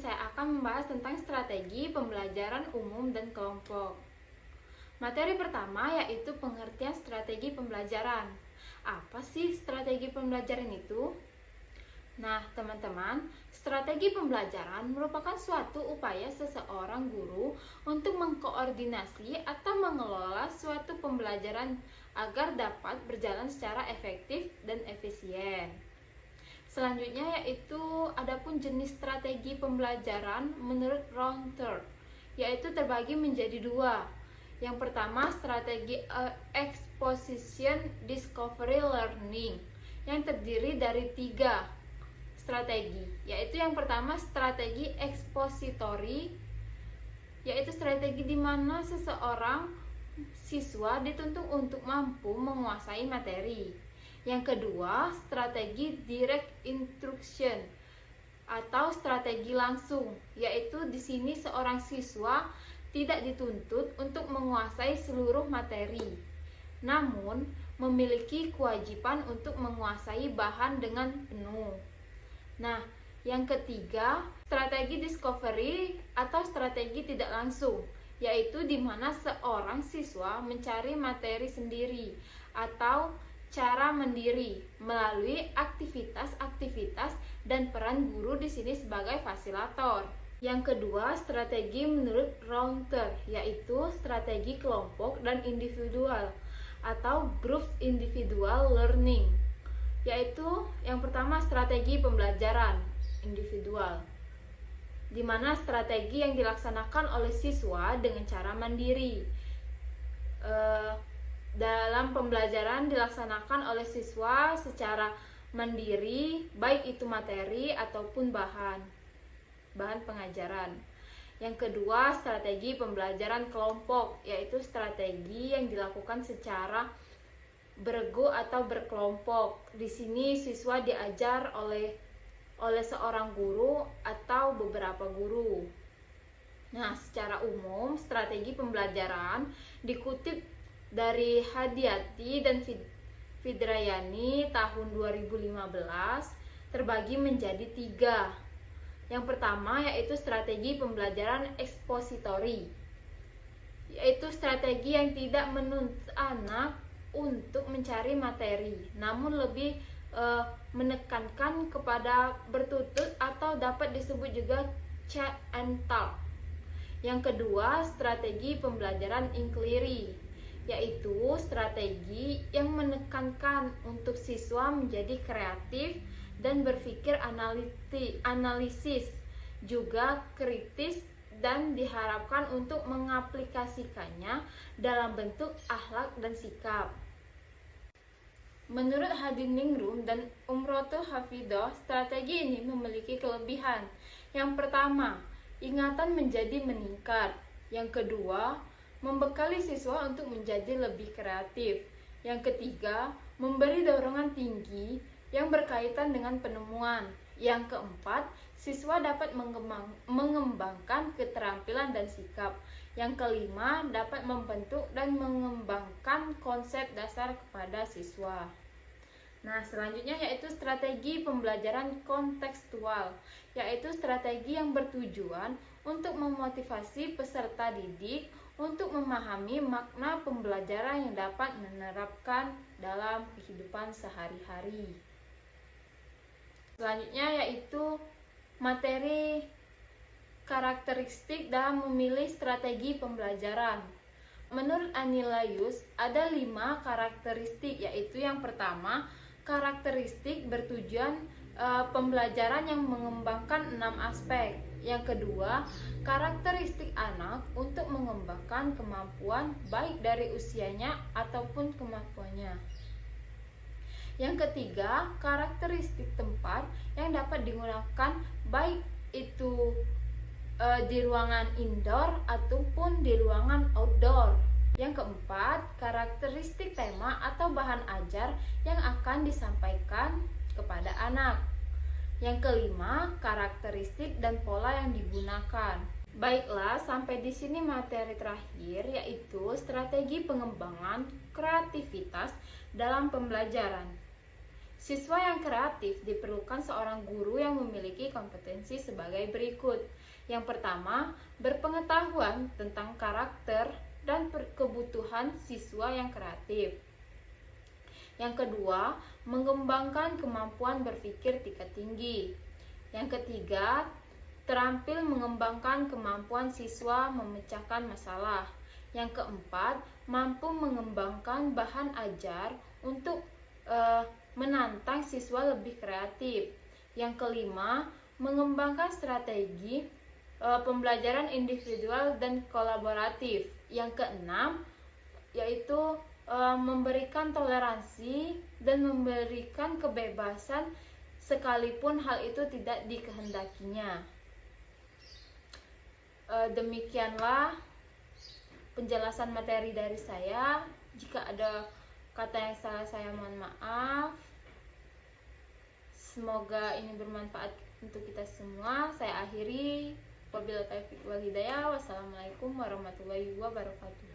saya akan membahas tentang strategi pembelajaran umum dan kelompok. Materi pertama yaitu pengertian strategi pembelajaran. Apa sih strategi pembelajaran itu? Nah, teman-teman, strategi pembelajaran merupakan suatu upaya seseorang guru untuk mengkoordinasi atau mengelola suatu pembelajaran agar dapat berjalan secara efektif dan efisien. Selanjutnya yaitu adapun jenis strategi pembelajaran menurut Ronter, yaitu terbagi menjadi dua. Yang pertama strategi exposition discovery learning yang terdiri dari 3 strategi, yaitu yang pertama strategi expository, yaitu strategi di mana seseorang siswa dituntut untuk mampu menguasai materi. Yang kedua, strategi direct instruction atau strategi langsung, yaitu di sini seorang siswa tidak dituntut untuk menguasai seluruh materi, namun memiliki kewajiban untuk menguasai bahan dengan penuh. Nah, yang ketiga, strategi discovery atau strategi tidak langsung, yaitu di mana seorang siswa mencari materi sendiri atau cara mandiri melalui aktivitas-aktivitas dan peran guru di sini sebagai fasilitator. Yang kedua, strategi menurut Ronter, yaitu strategi kelompok dan individual atau group individual learning, yaitu yang pertama strategi pembelajaran individual, di mana strategi yang dilaksanakan oleh siswa dengan cara mandiri. Dalam pembelajaran dilaksanakan oleh siswa secara mandiri, baik itu materi ataupun bahan pengajaran. Yang kedua, strategi pembelajaran kelompok, yaitu strategi yang dilakukan secara bergu atau berkelompok. Di sini siswa diajar oleh seorang guru atau beberapa guru. Nah, secara umum strategi pembelajaran dikutip dari Hadiati dan Fidrayani tahun 2015 terbagi menjadi 3. Yang pertama yaitu strategi pembelajaran expository, yaitu strategi yang tidak menuntut anak untuk mencari materi, namun lebih menekankan kepada bertutur atau dapat disebut juga chat and talk. Yang kedua, strategi pembelajaran inquiry, yaitu strategi yang menekankan untuk siswa menjadi kreatif dan berpikir analisis, juga kritis, dan diharapkan untuk mengaplikasikannya dalam bentuk akhlak dan sikap. Menurut Hadiningrum dan Umrotul Hafidah, strategi ini memiliki kelebihan. Yang pertama, ingatan menjadi meningkat. Yang kedua, membekali siswa untuk menjadi lebih kreatif. Yang ketiga, memberi dorongan tinggi yang berkaitan dengan penemuan. Yang keempat, siswa dapat mengembangkan keterampilan dan sikap. Yang kelima, dapat membentuk dan mengembangkan konsep dasar kepada siswa. Nah, selanjutnya yaitu strategi pembelajaran kontekstual, yaitu strategi yang bertujuan untuk memotivasi peserta didik untuk memahami makna pembelajaran yang dapat menerapkan dalam kehidupan sehari-hari. Selanjutnya yaitu materi karakteristik dalam memilih strategi pembelajaran. Menurut Anilaius ada 5 karakteristik, yaitu yang pertama, karakteristik bertujuan pembelajaran yang mengembangkan 6 aspek. Yang kedua, karakteristik anak untuk mengembangkan kemampuan baik dari usianya ataupun kemampuannya. Yang ketiga, karakteristik tempat yang dapat digunakan baik itu di ruangan indoor ataupun di ruangan outdoor. Yang keempat, karakteristik tema atau bahan ajar yang akan disampaikan kepada anak. Yang kelima, karakteristik dan pola yang digunakan. Baiklah, sampai di sini materi terakhir, yaitu strategi pengembangan kreativitas dalam pembelajaran. Siswa yang kreatif diperlukan seorang guru yang memiliki kompetensi sebagai berikut. Yang pertama, berpengetahuan tentang karakter dan kebutuhan siswa yang kreatif. Yang kedua, mengembangkan kemampuan berpikir tingkat tinggi. Yang ketiga, terampil mengembangkan kemampuan siswa memecahkan masalah. Yang keempat, mampu mengembangkan bahan ajar untuk menantang siswa lebih kreatif. Yang kelima, mengembangkan strategi pembelajaran individual dan kolaboratif. Yang keenam, yaitu memberikan toleransi dan memberikan kebebasan sekalipun hal itu tidak dikehendakinya. Demikianlah penjelasan materi dari saya. Jika ada kata yang salah, saya mohon maaf. Semoga ini bermanfaat untuk kita semua. Saya akhiri. Wabillahi taufiq wal hidayah. Wassalamualaikum warahmatullahi wabarakatuh.